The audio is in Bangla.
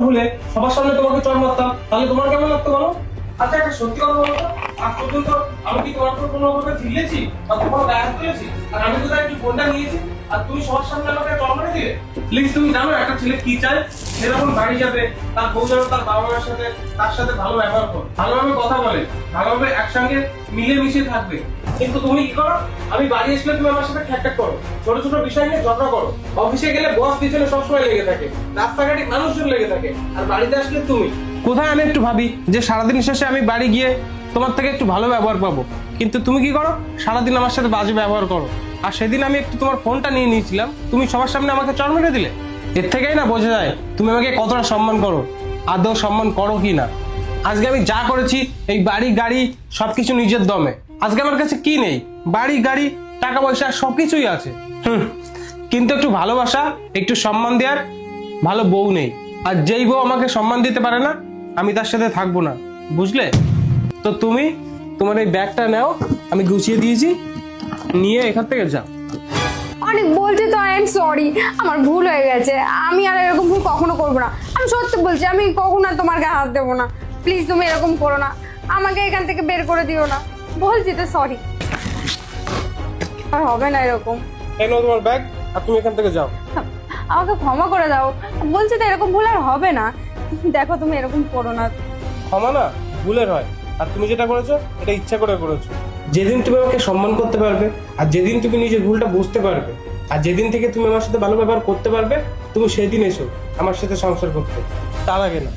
ভুলে সবার সামনে তোমাকে চড় মারতাম, তাহলে তোমার কেমন লাগতো বলো? আচ্ছা একটা সত্যি কথা বলো তো, আজ পর্যন্ত আমি কি তোমার উপর কোনোভাবে চিল্লেছি বা তোমার গায়ে হাত তুলেছি? আর আমি তো একটু ফোনটা নিয়েছি আর তুমি সবার সামনে আমাকে চড় মেরে দিলে। প্লিজ, তুমি জানো একটা ছেলে কি চায়? সে যখন বাড়ি যাবে তার বউ যেন তার বাবা মায়ের সাথে তার সাথে ভালো ব্যবহার করে, ভালোভাবে কথা বলে, ভালোভাবে একসঙ্গে মিলে মিশে থাকবে। কিন্তু তুমি কি করো? আমি বাড়ি আসলে তুমি আমার সাথে ঠ্যাকঠ্যাক করো, ছোট ছোট বিষয় নিয়ে ঝগড়া করো। অফিসে গেলে বস পিছনে সবসময় লেগে থাকে, রাস্তাঘাটে মানুষজন লেগে থাকে, আর বাড়িতে আসলে তুমি কোথায়? আমি একটু ভাবি যে সারাদিন শেষে আমি বাড়ি গিয়ে তোমার থেকে একটু ভালো ব্যবহার পাবো, কিন্তু তুমি কি করো? সারাদিন আমার সাথে বাজে ব্যবহার করো। আর সেদিন আমি একটু তোমার ফোনটা নিয়ে নিয়েছিলাম, তুমি সবার সামনে আমাকে চড় মেরে দিলে। এর থেকেই না বোঝা যায় তুমি আমাকে কতটা সম্মান করো, আদৌ সম্মান করো কি না। আজকে আমি যা করেছি এই বাড়ি গাড়ি সবকিছু নিজের দমে। আজকে আমার কাছে কি নেই? বাড়ি গাড়ি টাকা পয়সা সবকিছুই আছে, কিন্তু একটু ভালোবাসা একটু সম্মান দেওয়ার ভালো বউ নেই। আর যেই বউ আমাকে সম্মান দিতে পারে না আমি তার সাথে থাকবো না, বুঝলে? তো তুমি তোমার এই ব্যাগটা নাও, আমি গুছিয়ে দিয়েছি, নিয়ে এখান থেকে যাও। অনেক বলছি তো, আই এম সরি, আমার ভুল হয়ে গেছে। আমি আর এরকম ভুল কখনো করবো না। আমি সত্যি বলছি, আমি কখনো আর তোমার গায়ে হাত দেবো না। প্লিজ তুমি এরকম করো না, আমাকে এখান থেকে বের করে দিও না। বলছি তো সরি, আর হবে না এরকম। এই নাও তোমার ব্যাগ, আর তুমি এখান থেকে যাও। আমাকে ক্ষমা করে দাও, বলছি তো এরকম ভুল আর হবে না। দেখো তুমি এরকম করো না। ক্ষমা না ভুলের হয়, আর তুমি যেটা করেছো এটা ইচ্ছা করে করেছো। যেদিন তুমি আমাকে সম্মান করতে পারবে, আর যেদিন তুমি নিজের ভুলটা বুঝতে পারবে, আর যেদিন থেকে তুমি আমার সাথে ভালো ব্যবহার করতে পারবে, তুমি সেদিন এসো আমার সাথে সংসার করতে, তার আগে না।